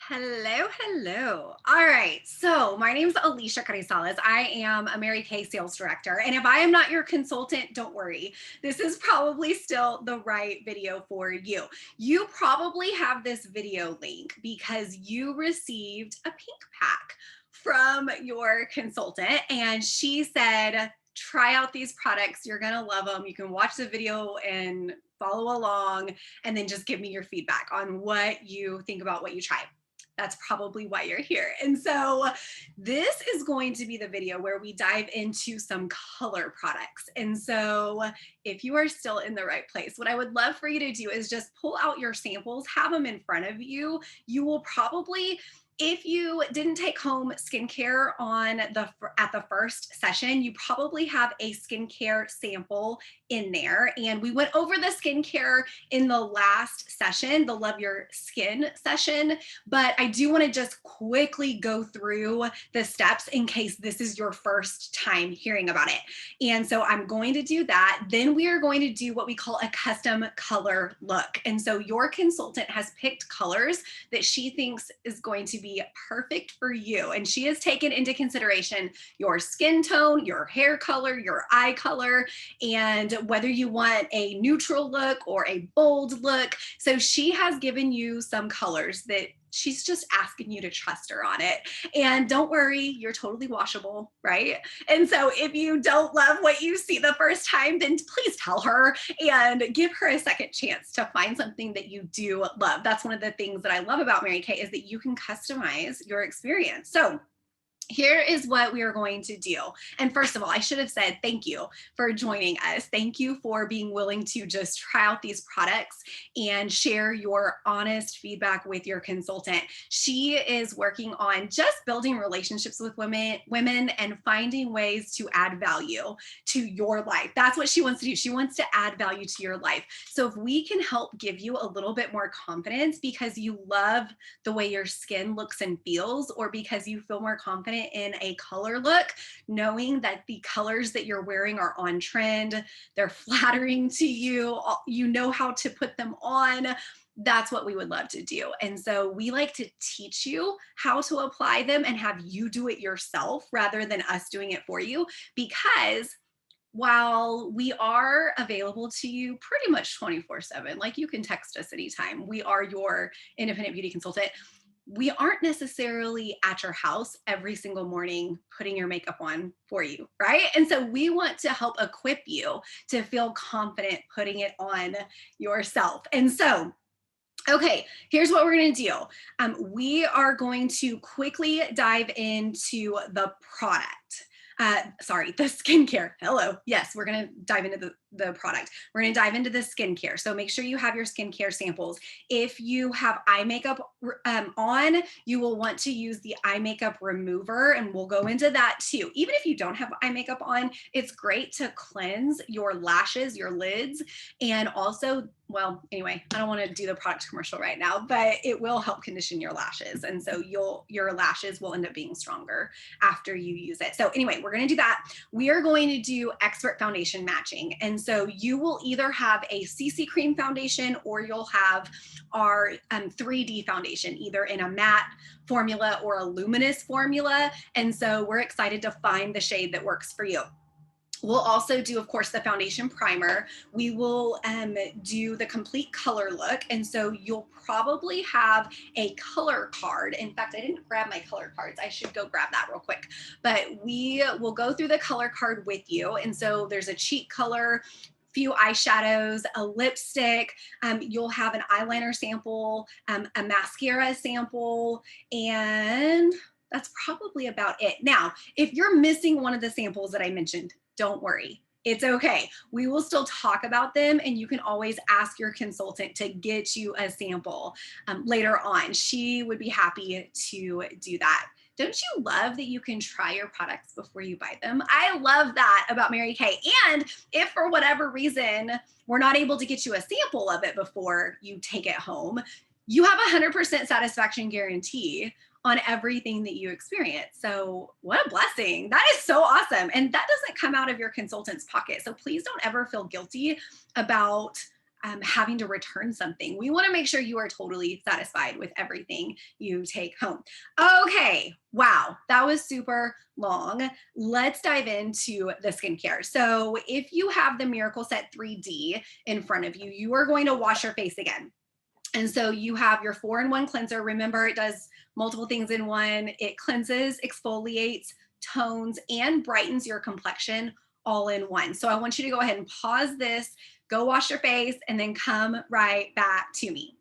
Hello, hello. All right. So my name is Alicia Carrizales. I am a Mary Kay sales director. And if I am not your consultant, don't worry. This is probably still the right video for you. You probably have this video link because you received a pink pack from your consultant. And she said, try out these products. You're going to love them. You can watch the video and follow along and then just give me your feedback on what you think about what you try. That's probably why you're here. And so this is going to be the video where we dive into some color products. And so if you are still in the right place, what I would love for you to do is just pull out your samples, have them in front of you. You will probably, if you didn't take home skincare at the first session, you probably have a skincare sample in there. And we went over the skincare in the last session, the Love Your Skin session, but I do want to just quickly go through the steps in case this is your first time hearing about it. And so I'm going to do that. Then we are going to do what we call a custom color look. And so your consultant has picked colors that she thinks is going to be perfect for you. And she has taken into consideration your skin tone, your hair color, your eye color, and whether you want a neutral look or a bold look. So she has given you some colors that she's just asking you to trust her on it. And don't worry, you're totally washable, right? And so if you don't love what you see the first time, then please tell her and give her a second chance to find something that you do love. That's one of the things that I love about Mary Kay is that you can customize your experience. So here is what we are going to do. And first of all, I should have said thank you for joining us. Thank you for being willing to just try out these products and share your honest feedback with your consultant. She is working on just building relationships with women and finding ways to add value to your life. That's what she wants to do. She wants to add value to your life. So if we can help give you a little bit more confidence because you love the way your skin looks and feels, or because you feel more confident in a color look, knowing that the colors that you're wearing are on trend, they're flattering to you, you know how to put them on. That's what we would love to do. And so we like to teach you how to apply them and have you do it yourself rather than us doing it for you, because while we are available to you pretty much 24/7, like you can text us anytime, we are your independent beauty consultant. We aren't necessarily at your house every single morning putting your makeup on for you, right? And so we want to help equip you to feel confident putting it on yourself. And so okay, here's what we're going to do. We are going to quickly dive into the product. Sorry, the skincare. Hello. Yes, we're going to dive into the product. We're going to dive into the skincare. So make sure you have your skincare samples. If you have eye makeup on, you will want to use the eye makeup remover, and we'll go into that too. Even if you don't have eye makeup on, it's great to cleanse your lashes, your lids, and also, well, anyway, I don't want to do the product commercial right now, but it will help condition your lashes. And so your lashes will end up being stronger after you use it. So anyway, we're going to do that. We are going to do expert foundation matching. And so you will either have a CC cream foundation or you'll have our 3D foundation, either in a matte formula or a luminous formula. And so we're excited to find the shade that works for you. We'll also do, of course, the foundation primer. We will do the complete color look. And so you'll probably have a color card. In fact, I didn't grab my color cards. I should go grab that real quick. But we will go through the color card with you. And so there's a cheek color, few eyeshadows, a lipstick, you'll have an eyeliner sample, a mascara sample, and that's probably about it. Now, if you're missing one of the samples that I mentioned, don't worry. It's okay. We will still talk about them, and you can always ask your consultant to get you a sample later on. She would be happy to do that. Don't you love that you can try your products before you buy them? I love that about Mary Kay. And if for whatever reason we're not able to get you a sample of it before you take it home, you have a 100% satisfaction guarantee on everything that you experience. So what a blessing. That is so awesome. And that doesn't come out of your consultant's pocket. So please don't ever feel guilty about having to return something. We want to make sure you are totally satisfied with everything you take home. Okay, wow, that was super long. Let's dive into the skincare. So if you have the Miracle Set 3D in front of you, you are going to wash your face again. And so you have your 4-in-1 cleanser. Remember, it does multiple things in one. It cleanses, exfoliates, tones, and brightens your complexion all in one. So I want you to go ahead and pause this, go wash your face, and then come right back to me.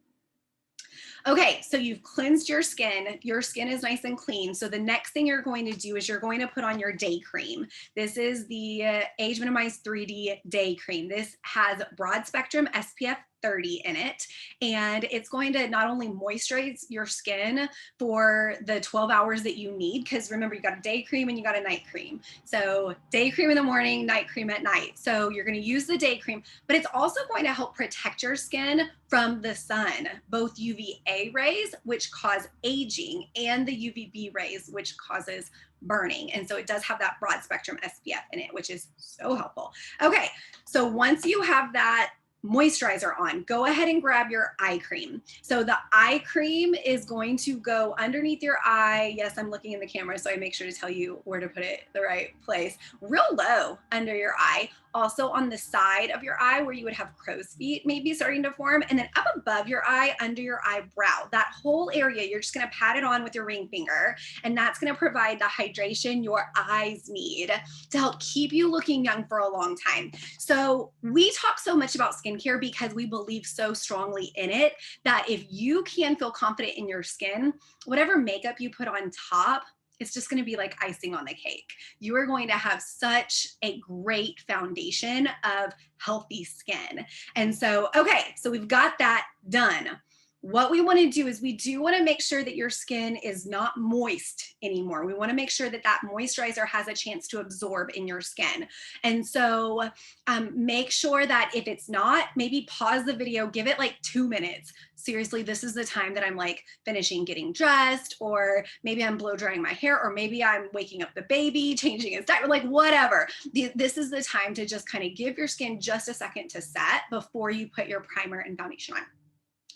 Okay, so you've cleansed your skin. Your skin is nice and clean. So the next thing you're going to do is you're going to put on your day cream. This is the Age Minimized 3D Day Cream. This has broad spectrum SPF 30 in it, and it's going to not only moisturize your skin for the 12 hours that you need, because remember, you got a day cream and you got a night cream. So day cream in the morning, night cream at night. So you're going to use the day cream, but it's also going to help protect your skin from the sun, both UVA rays, which cause aging, and the UVB rays, which causes burning. And so it does have that broad spectrum SPF in it, which is so helpful. Okay, so once you have that moisturizer on, go ahead and grab your eye cream. So the eye cream is going to go underneath your eye. Yes, I'm looking in the camera, so I make sure to tell you where to put it the right place. Real low under your eye. Also on the side of your eye where you would have crow's feet maybe starting to form, and then up above your eye, under your eyebrow. That whole area, you're just gonna pat it on with your ring finger, and that's gonna provide the hydration your eyes need to help keep you looking young for a long time. So we talk so much about skincare because we believe so strongly in it that if you can feel confident in your skin, whatever makeup you put on top, it's just going to be like icing on the cake. You are going to have such a great foundation of healthy skin. And so, okay, so we've got that done. What we want to do is we do want to make sure that your skin is not moist anymore. We want to make sure that that moisturizer has a chance to absorb in your skin. And so make sure that if it's not, maybe pause the video, give it like 2 minutes. Seriously, this is the time that I'm like finishing getting dressed, or maybe I'm blow drying my hair, or maybe I'm waking up the baby, changing his diaper, like whatever. This is the time to just kind of give your skin just a second to set before you put your primer and foundation on.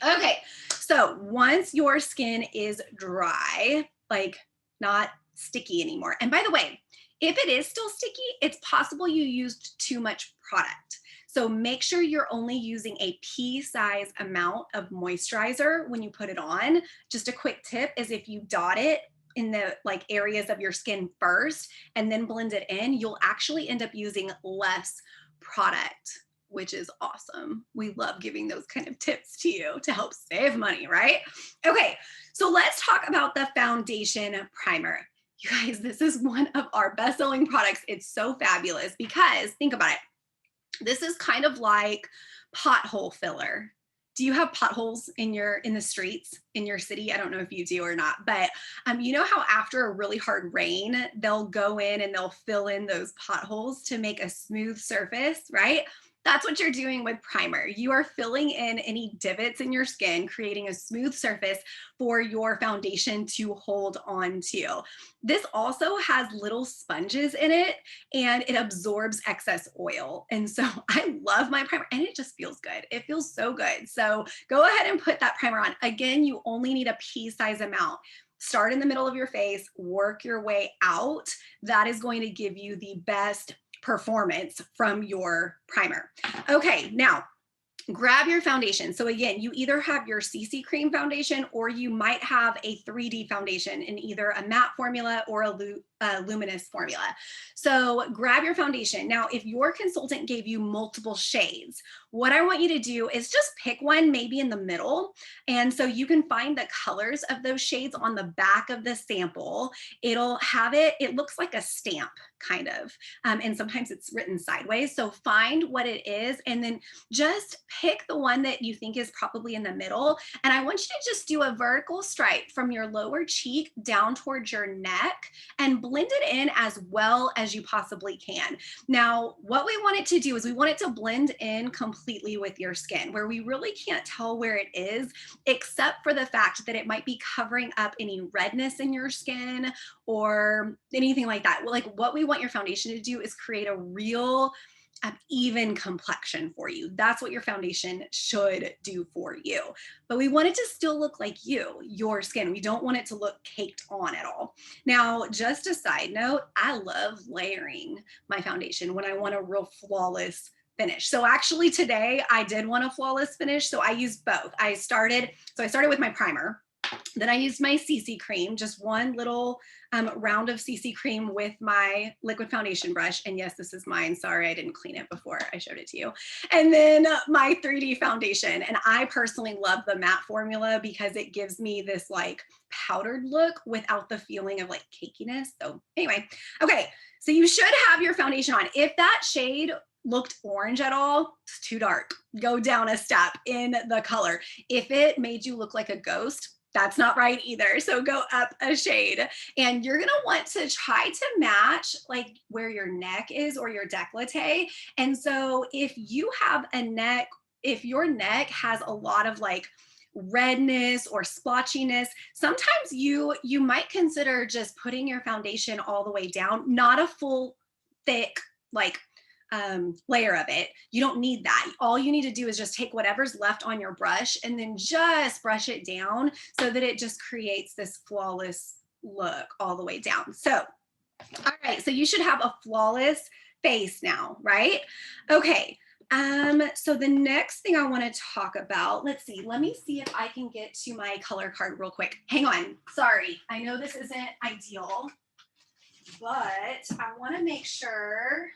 Okay, so once your skin is dry, like not sticky anymore. And by the way, if it is still sticky, it's possible you used too much product. So make sure you're only using a pea-size amount of moisturizer when you put it on. Just a quick tip is if you dot it in the like areas of your skin first and then blend it in, you'll actually end up using less product, which is awesome. We love giving those kind of tips to you to help save money, right? Okay, so let's talk about the foundation primer. You guys, this is one of our best-selling products. It's so fabulous because think about it. This is kind of like pothole filler. Do you have potholes in the streets in your city? I don't know if you do or not, but you know how after a really hard rain, they'll go in and they'll fill in those potholes to make a smooth surface, right? That's what you're doing with primer. You are filling in any divots in your skin, creating a smooth surface for your foundation to hold on to. This also has little sponges in it and it absorbs excess oil. And so I love my primer and it just feels good. It feels so good. So go ahead and put that primer on. Again, you only need a pea-size amount. Start in the middle of your face, work your way out. That is going to give you the best performance from your primer. Okay, now grab your foundation. So again, you either have your CC cream foundation or you might have a 3D foundation in either a matte formula or a luminous formula. So grab your foundation. Now, if your consultant gave you multiple shades, what I want you to do is just pick one maybe in the middle. And so you can find the colors of those shades on the back of the sample. It'll have it looks like a stamp kind of, and sometimes it's written sideways. So find what it is and then just pick the one that you think is probably in the middle. And I want you to just do a vertical stripe from your lower cheek down towards your neck and blend it in as well as you possibly can. Now, what we want it to do is we want it to blend in completely with your skin, where we really can't tell where it is, except for the fact that it might be covering up any redness in your skin or anything like that. Like what we want your foundation to do is create a real even complexion for you. That's what your foundation should do for you. But we want it to still look like you, your skin. We don't want it to look caked on at all. Now, just a side note, I love layering my foundation when I want a real flawless finish. So actually today I did want a flawless finish. So I used both. I started with my primer. Then I used my CC cream, just one little round of CC cream with my liquid foundation brush. And yes, this is mine. Sorry, I didn't clean it before I showed it to you. And then my 3D foundation. And I personally love the matte formula because it gives me this like powdered look without the feeling of like cakiness. So anyway, okay, so you should have your foundation on. If that shade looked orange at all, it's too dark. Go down a step in the color. If it made you look like a ghost, that's not right either. So go up a shade, and you're gonna want to try to match like where your neck is or your décolleté. And so if you have a neck, if your neck has a lot of like redness or splotchiness, sometimes you might consider just putting your foundation all the way down, not a full thick like layer of it. You don't need that. All you need to do is just take whatever's left on your brush and then just brush it down so that it just creates this flawless look all the way down. So, all right, so you should have a flawless face now, right? Okay. So the next thing I want to talk about, let's see, let me see if I can get to my color card real quick. Hang on. Sorry. I know this isn't ideal, but I want to make sure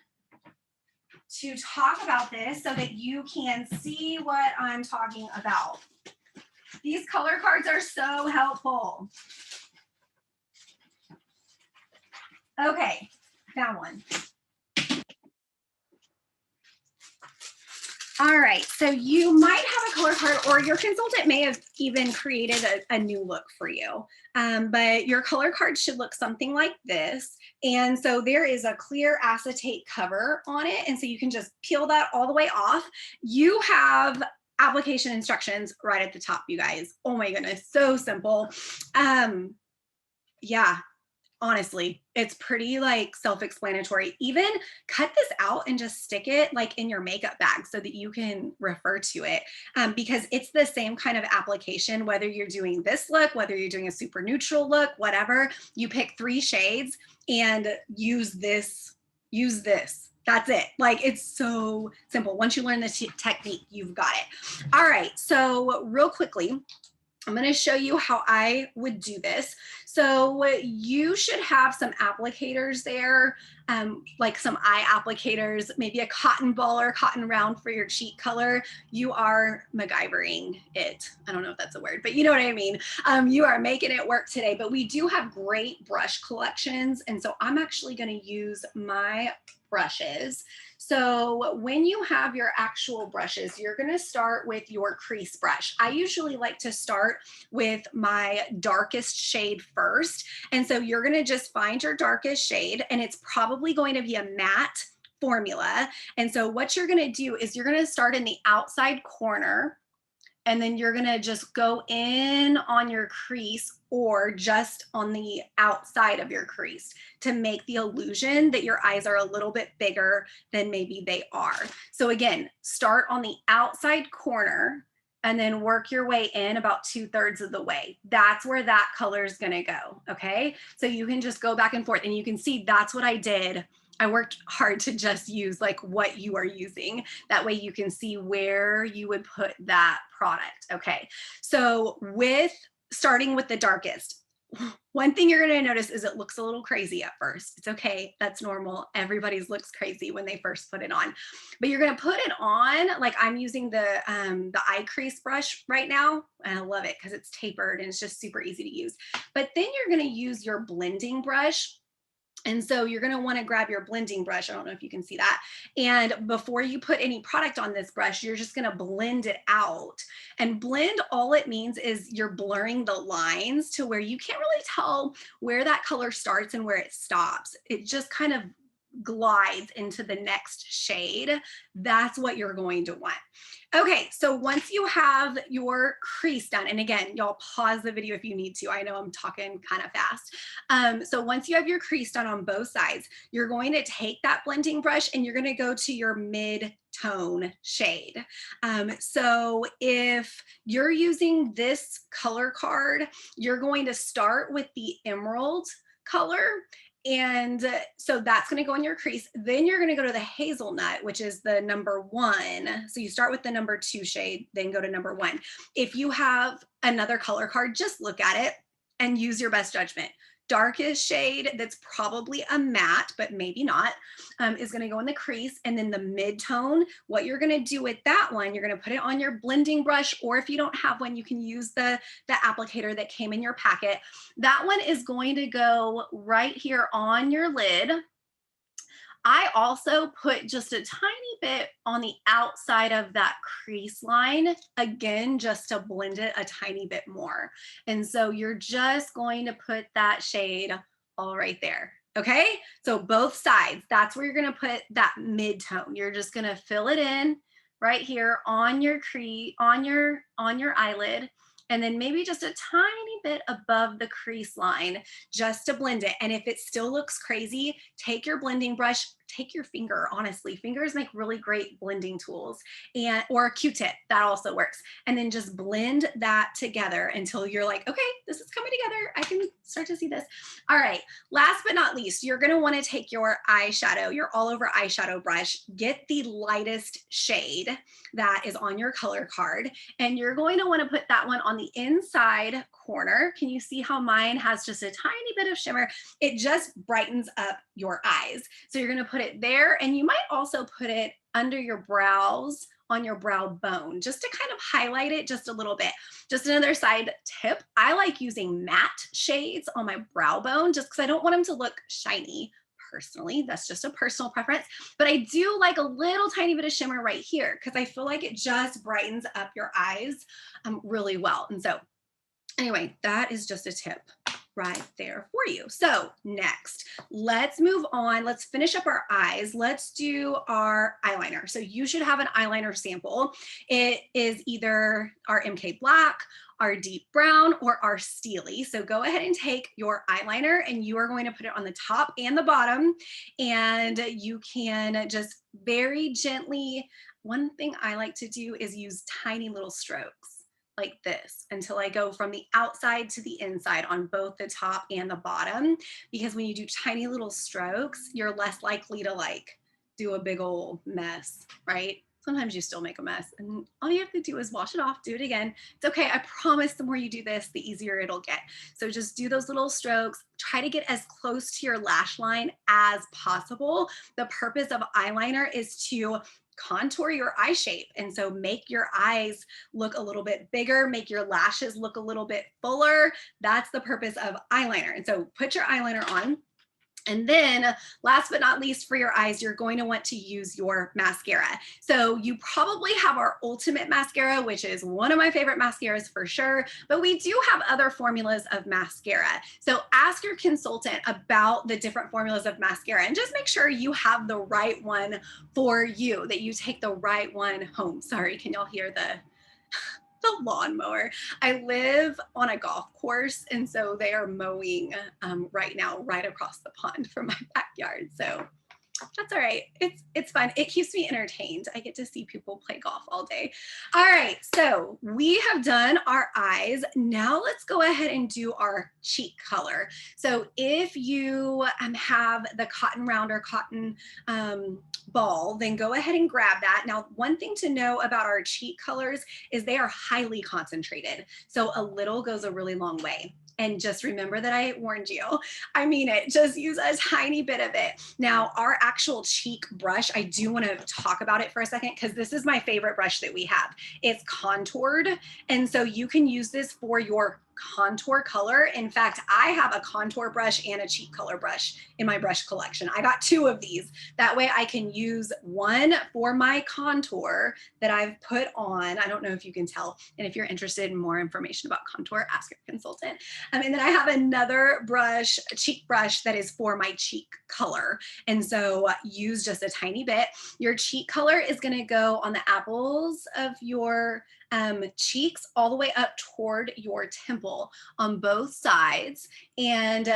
to talk about this so that you can see what I'm talking about. These color cards are so helpful. Okay, found one. All right, so you might have a color card, or your consultant may have even created a new look for you. But your color card should look something like this. And so there is a clear acetate cover on it. And so you can just peel that all the way off. You have application instructions right at the top, you guys. Oh my goodness, so simple. Yeah, honestly, it's pretty like self-explanatory. Even cut this out and just stick it like in your makeup bag so that you can refer to it, because it's the same kind of application, whether you're doing this look, whether you're doing a super neutral look, whatever. You pick 3 shades and use this. That's it. Like, it's so simple. Once you learn this technique, you've got it. All right, so real quickly, I'm going to show you how I would do this. So you should have some applicators there, like some eye applicators, maybe a cotton ball or cotton round for your cheek color. You are MacGyvering it. I don't know if that's a word, but you know what I mean. You are making it work today, but we do have great brush collections. And so I'm actually going to use my brushes. So when you have your actual brushes, you're going to start with your crease brush. I usually like to start with my darkest shade first. And so you're going to just find your darkest shade, and it's probably going to be a matte formula. And so what you're going to do is you're going to start in the outside corner, and then you're going to just go in on your crease or just on the outside of your crease to make the illusion that your eyes are a little bit bigger than maybe they are. So again, start on the outside corner and then work your way in about 2/3 of the way. That's where that color is going to go. Okay. So you can just go back and forth, and you can see that's what I did. I worked hard to just use like what you are using. That way you can see where you would put that product. Okay. So starting with the darkest, one thing you're going to notice is it looks a little crazy at first. It's okay. That's normal. Everybody's looks crazy when they first put it on, but you're going to put it on. Like, I'm using the eye crease brush right now, and I love it because it's tapered and it's just super easy to use. But then you're going to use your blending brush. And so you're going to want to grab your blending brush. I don't know if you can see that. And before you put any product on this brush, you're just going to blend it out. And blend, all it means is you're blurring the lines to where you can't really tell where that color starts and where it stops. It just kind of glides into the next shade, that's what you're going to want. Okay, so once you have your crease done, and again, y'all pause the video if you need to. I know I'm talking kind of fast. So once you have your crease done on both sides, you're going to take that blending brush and you're going to go to your mid-tone shade. So if you're using this color card, you're going to start with the emerald color. And so that's going to go in your crease. Then you're going to go to the hazelnut, which is the number 1. So you start with the number 2 shade, then go to number 1. If you have another color card, just look at it and use your best judgment. Darkest shade that's probably a matte, but maybe not, is going to go in the crease. And then the mid-tone, what you're going to do with that one, you're going to put it on your blending brush, or if you don't have one, you can use the applicator that came in your packet. That one is going to go right here on your lid. I also put just a tiny bit on the outside of that crease line, again, just to blend it a tiny bit more. And so you're just going to put that shade all right there. Okay, so both sides, that's where you're going to put that mid-tone. You're just going to fill it in right here on your on your eyelid, and then maybe just a tiny bit above the crease line just to blend it. And if it still looks crazy, take your blending brush, take your finger, honestly. Fingers make really great blending tools, and or a Q-tip, that also works. And then just blend that together until you're like, okay, this is coming together. I can start to see this. All right, last but not least, you're gonna wanna take your eyeshadow, your all over eyeshadow brush, get the lightest shade that is on your color card, and you're going to wanna put that one on the inside corner. Can you see how mine has just a tiny bit of shimmer? It just brightens up your eyes. So you're gonna put it there, and you might also put it under your brows, on your brow bone, just to kind of highlight it just a little bit. Just another side tip, I like using matte shades on my brow bone just because I don't want them to look shiny. Personally, that's just a personal preference, but I do like a little tiny bit of shimmer right here because I feel like it just brightens up your eyes really well. And so anyway, that is just a tip right there for you. So next, let's move on. Let's finish up our eyes. Let's do our eyeliner. So you should have an eyeliner sample. It is either our MK Black, our deep brown, or our steely. So go ahead and take your eyeliner and you are going to put it on the top and the bottom, and you can just very gently, one thing I like to do is use tiny little strokes like this until I go from the outside to the inside on both the top and the bottom, because when you do tiny little strokes, you're less likely to like do a big old mess, right? Sometimes you still make a mess, and all you have to do is wash it off, do it again. It's okay. I promise the more you do this, the easier it'll get. So just do those little strokes. Try to get as close to your lash line as possible. The purpose of eyeliner is to contour your eye shape. And so make your eyes look a little bit bigger, make your lashes look a little bit fuller. That's the purpose of eyeliner. And so put your eyeliner on. And then last but not least, for your eyes, you're going to want to use your mascara. So you probably have our Ultimate Mascara, which is one of my favorite mascaras for sure, but we do have other formulas of mascara. So ask your consultant about the different formulas of mascara and just make sure you have the right one for you, that you take the right one home. Sorry, can y'all hear the lawnmower? I live on a golf course, and so they are mowing right now right across the pond from my backyard. So that's all right. It's fun. It keeps me entertained. I get to see people play golf all day. All right, so we have done our eyes. Now let's go ahead and do our cheek color. So if you have the cotton round or cotton ball, then go ahead and grab that. Now, one thing to know about our cheek colors is they are highly concentrated. So a little goes a really long way. And just remember that I warned you. I mean it, just use a tiny bit of it. Now, our actual cheek brush, I do want to talk about it for a second because this is my favorite brush that we have. It's contoured. And so you can use this for your contour color. In fact, I have a contour brush and a cheek color brush in my brush collection. I got two of these. That way I can use one for my contour that I've put on. I don't know if you can tell. And if you're interested in more information about contour, ask your consultant. And then I have another brush, a cheek brush that is for my cheek color. And so use just a tiny bit. Your cheek color is going to go on the apples of your cheeks all the way up toward your temple on both sides. And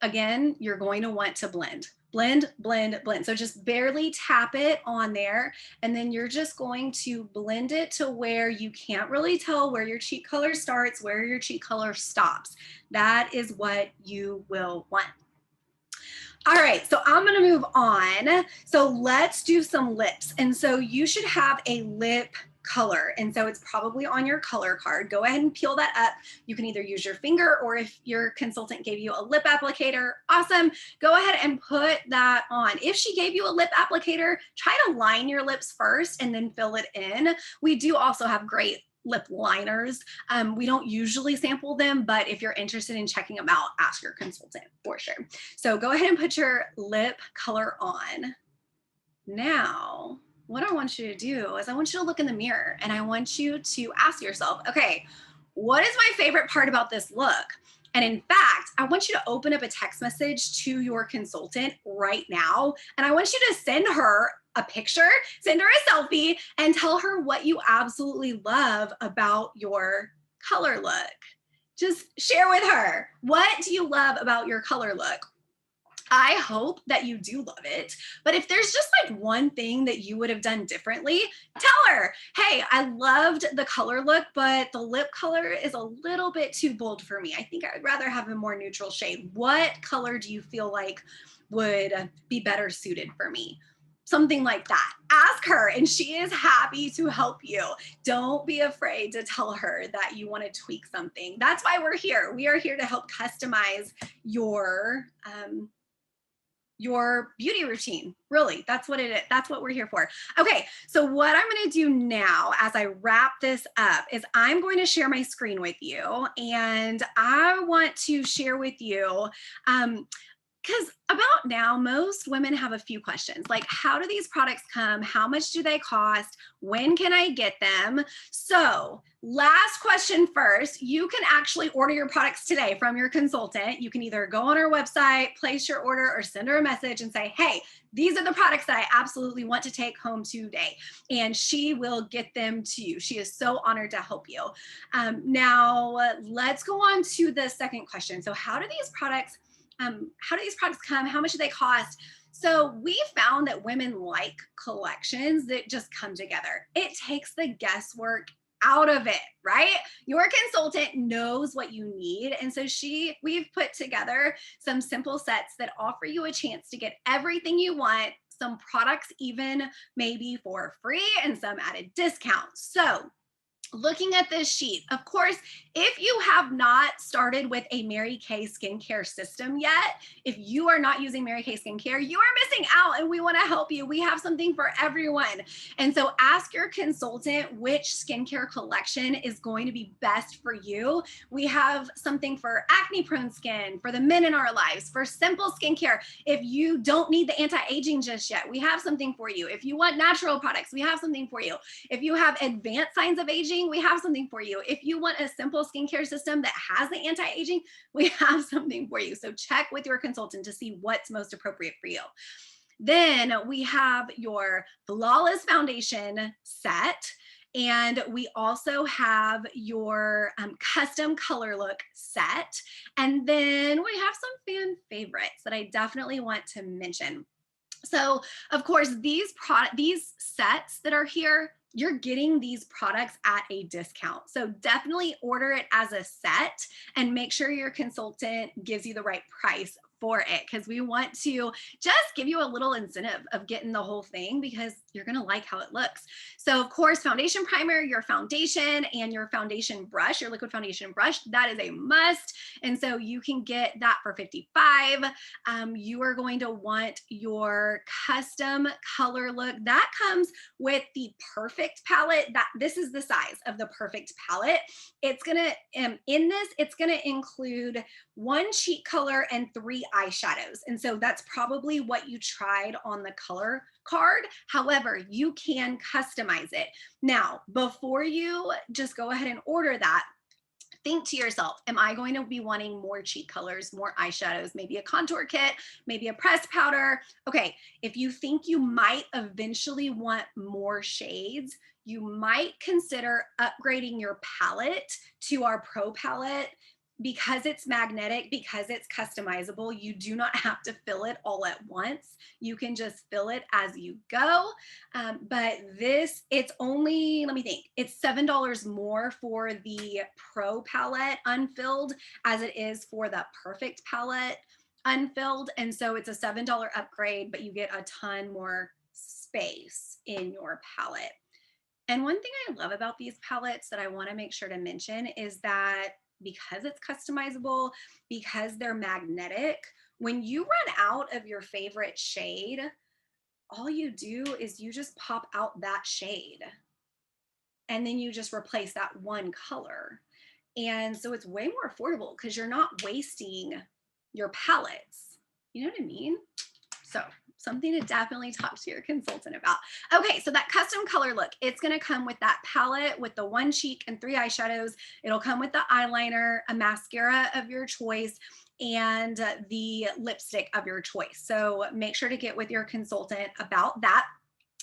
again, you're going to want to blend. Blend, blend, blend. So just barely tap it on there. And then you're just going to blend it to where you can't really tell where your cheek color starts, where your cheek color stops. That is what you will want. All right, so I'm gonna move on. So let's do some lips. And so you should have a lip color. And so it's probably on your color card. Go ahead and peel that up. You can either use your finger, or if your consultant gave you a lip applicator, awesome. Go ahead and put that on. If she gave you a lip applicator, try to line your lips first and then fill it in. We do also have great lip liners. We don't usually sample them, but if you're interested in checking them out, ask your consultant for sure. So go ahead and put your lip color on. Now, what I want you to do is I want you to look in the mirror and I want you to ask yourself, okay, what is my favorite part about this look? And in fact, I want you to open up a text message to your consultant right now. And I want you to send her a picture, send her a selfie, and tell her what you absolutely love about your color look. Just share with her, what do you love about your color look? I hope that you do love it. But if there's just like one thing that you would have done differently, tell her, hey, I loved the color look, but the lip color is a little bit too bold for me. I think I would rather have a more neutral shade. What color do you feel like would be better suited for me? Something like that. Ask her, and she is happy to help you. Don't be afraid to tell her that you want to tweak something. That's why we're here. We are here to help customize your beauty routine. Really, that's what it is. That's what we're here for. Okay, so what I'm going to do now as I wrap this up is I'm going to share my screen with you, and I want to share with you because about now, most women have a few questions like, how do these products come? How much do they cost? When can I get them? So last question first, you can actually order your products today from your consultant. You can either go on our website, place your order, or send her a message and say, hey, these are the products that I absolutely want to take home today. And she will get them to you. She is so honored to help you. Now, let's go on to the second question. So how do these products come? How much do they cost? So we found that women like collections that just come together. It takes the guesswork out of it, right? Your consultant knows what you need. And so we've put together some simple sets that offer you a chance to get everything you want, some products even maybe for free and some at a discount. So looking at this sheet, of course, if you have not started with a Mary Kay skincare system yet, if you are not using Mary Kay skincare, you are missing out, and we want to help you. We have something for everyone. And so ask your consultant which skincare collection is going to be best for you. We have something for acne prone skin, for the men in our lives, for simple skincare. If you don't need the anti-aging just yet, we have something for you. If you want natural products, we have something for you. If you have advanced signs of aging, we have something for you. If you want a simple skincare system that has the anti-aging, we have something for you. So check with your consultant to see what's most appropriate for you. Then we have your Flawless Foundation set. And we also have your custom color look set. And then we have some fan favorites that I definitely want to mention. So of course, these sets that are here, you're getting these products at a discount. So definitely order it as a set and make sure your consultant gives you the right price for it, because we want to just give you a little incentive of getting the whole thing, because you're going to like how it looks. So of course, foundation primer, your foundation, and your foundation brush, your liquid foundation brush, that is a must. And so you can get that for $55. You are going to want your custom color look. That comes with the Perfect palette. This is the size of the Perfect palette. It's gonna, in this, it's gonna include 1 cheek color and 3 eyeshadows. And so that's probably what you tried on the color card. However, you can customize it. Now, before you just go ahead and order that, think to yourself, am I going to be wanting more cheek colors, more eyeshadows, maybe a contour kit, maybe a pressed powder? Okay, if you think you might eventually want more shades, you might consider upgrading your palette to our Pro palette. Because it's magnetic, because it's customizable, you do not have to fill it all at once. You can just fill it as you go. But this, it's only, let me think, it's $7 more for the Pro palette unfilled as it is for the Perfect palette unfilled. And so it's a $7 upgrade, but you get a ton more space in your palette. And one thing I love about these palettes that I want to make sure to mention is that because it's customizable, because they're magnetic, when you run out of your favorite shade, all you do is you just pop out that shade and then you just replace that one color. And so it's way more affordable because you're not wasting your palettes. You know what I mean? So something to definitely talk to your consultant about. Okay, so that custom color look, it's gonna come with that palette with the 1 cheek and 3 eyeshadows. It'll come with the eyeliner, a mascara of your choice, and the lipstick of your choice. So make sure to get with your consultant about that.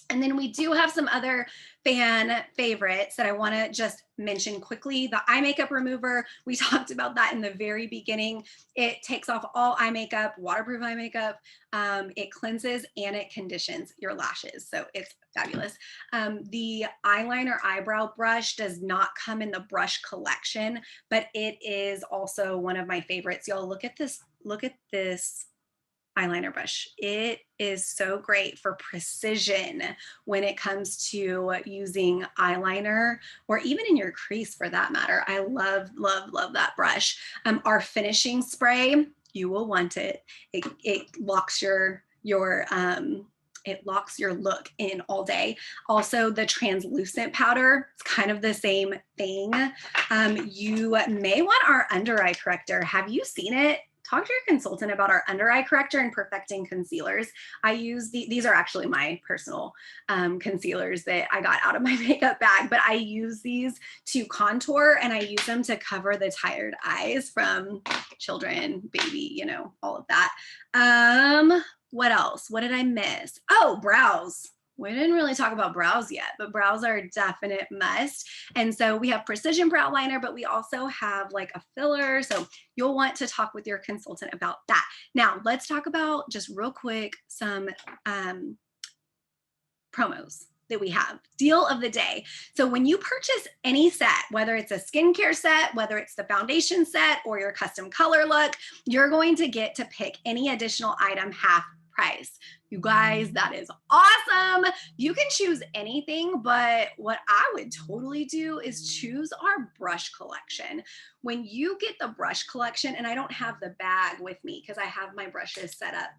And then we do have some other fan favorites that I want to just mention quickly. The eye makeup remover, we talked about that in the very beginning. It takes off all eye makeup, waterproof eye makeup. It cleanses and it conditions your lashes. So it's fabulous. The eyeliner eyebrow brush does not come in the brush collection, but it is also one of my favorites. Y'all look at this eyeliner brush. It is so great for precision when it comes to using eyeliner, or even in your crease for that matter. I love, love, love that brush. Our finishing spray, you will want it. It locks your it locks your look in all day. Also, the translucent powder, it's kind of the same thing. You may want our under eye corrector. Have you seen it? Talk to your consultant about our under eye corrector and perfecting concealers. I use these are actually my personal concealers that I got out of my makeup bag, but I use these to contour and I use them to cover the tired eyes from children, baby, you know, all of that. What else? What did I miss? Oh, brows. We didn't really talk about brows yet, but brows are a definite must. And so we have precision brow liner, but we also have like a filler. So you'll want to talk with your consultant about that. Now let's talk about, just real quick, some promos that we have. Deal of the day. So when you purchase any set, whether it's a skincare set, whether it's the foundation set or your custom color look, you're going to get to pick any additional item half price. You guys, that is awesome. You can choose anything, but what I would totally do is choose our brush collection. When you get the brush collection, and I don't have the bag with me because I have my brushes set up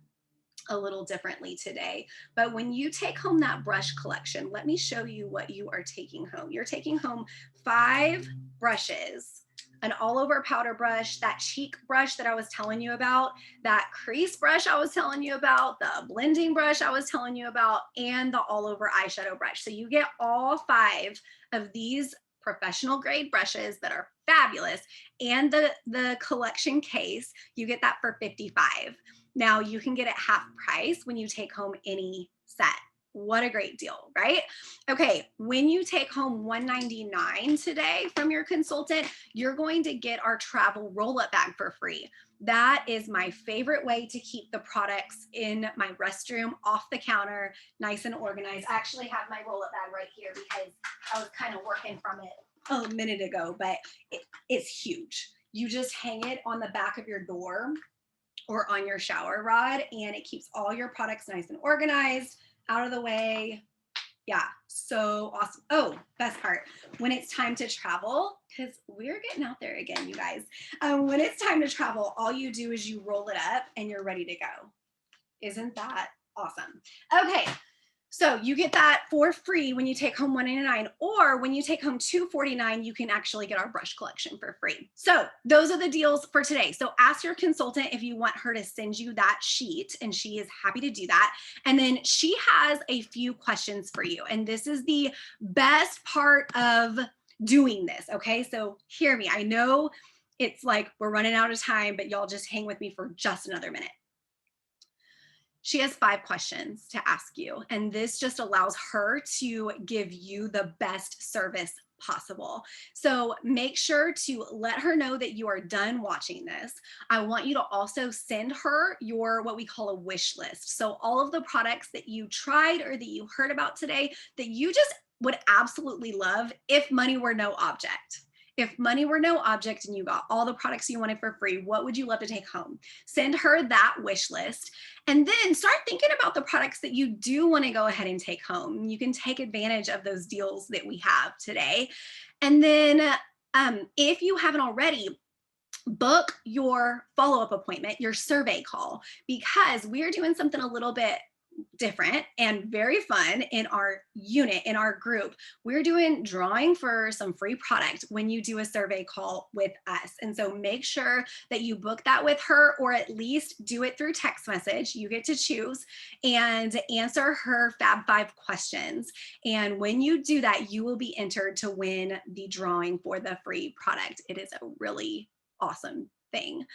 a little differently today, but when you take home that brush collection, let me show you what you are taking home. You're taking home 5 brushes, an all over powder brush, that cheek brush that I was telling you about, that crease brush I was telling you about, the blending brush I was telling you about, and the all over eyeshadow brush. So you get all 5 of these professional grade brushes that are fabulous, and the collection case, you get that for $55. Now you can get it half price when you take home any set. What a great deal, right? Okay, when you take home $199 today from your consultant, you're going to get our travel roll-up bag for free. That is my favorite way to keep the products in my restroom off the counter, nice and organized. I actually have my roll-up bag right here because I was kind of working from it a minute ago, but it's huge. You just hang it on the back of your door or on your shower rod, and it keeps all your products nice and organized, out of the way. Yeah, so awesome. Oh, best part, when it's time to travel, because we're getting out there again, you guys. When it's time to travel, all you do is you roll it up and you're ready to go. Isn't that awesome? Okay, so you get that for free when you take home $199, or when you take home $249, you can actually get our brush collection for free. So those are the deals for today. So ask your consultant if you want her to send you that sheet, and she is happy to do that. And then she has a few questions for you. And this is the best part of doing this. Okay, so hear me. I know it's like we're running out of time, but y'all just hang with me for just another minute. She has 5 questions to ask you, and this just allows her to give you the best service possible. So make sure to let her know that you are done watching this. I want you to also send her your what we call a wish list. So all of the products that you tried or that you heard about today that you just would absolutely love if money were no object. If money were no object and you got all the products you wanted for free, what would you love to take home? Send her that wish list, and then start thinking about the products that you do want to go ahead and take home. You can take advantage of those deals that we have today. And then if you haven't already, book your follow-up appointment, your survey call, because we're doing something a little bit different and very fun in our unit, in our group. We're doing drawing for some free product when you do a survey call with us. And so make sure that you book that with her, or at least do it through text message. You get to choose and answer her Fab 5 questions. And when you do that, you will be entered to win the drawing for the free product. It is a really awesome thing.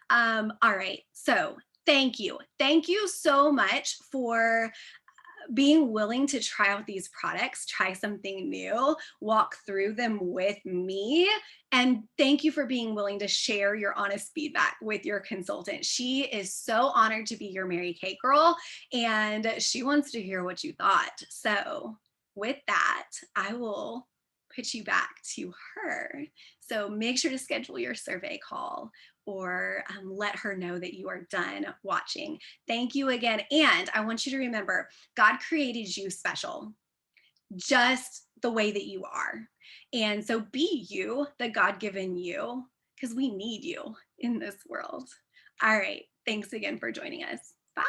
All right. So thank you. Thank you so much for being willing to try out these products, try something new, walk through them with me. And thank you for being willing to share your honest feedback with your consultant. She is so honored to be your Mary Kay girl, and she wants to hear what you thought. So with that, I will put you back to her. So make sure to schedule your survey call, or let her know that you are done watching. Thank you again. And I want you to remember, God created you special, just the way that you are. And so be you, the God given you, because we need you in this world. All right. Thanks again for joining us. Bye.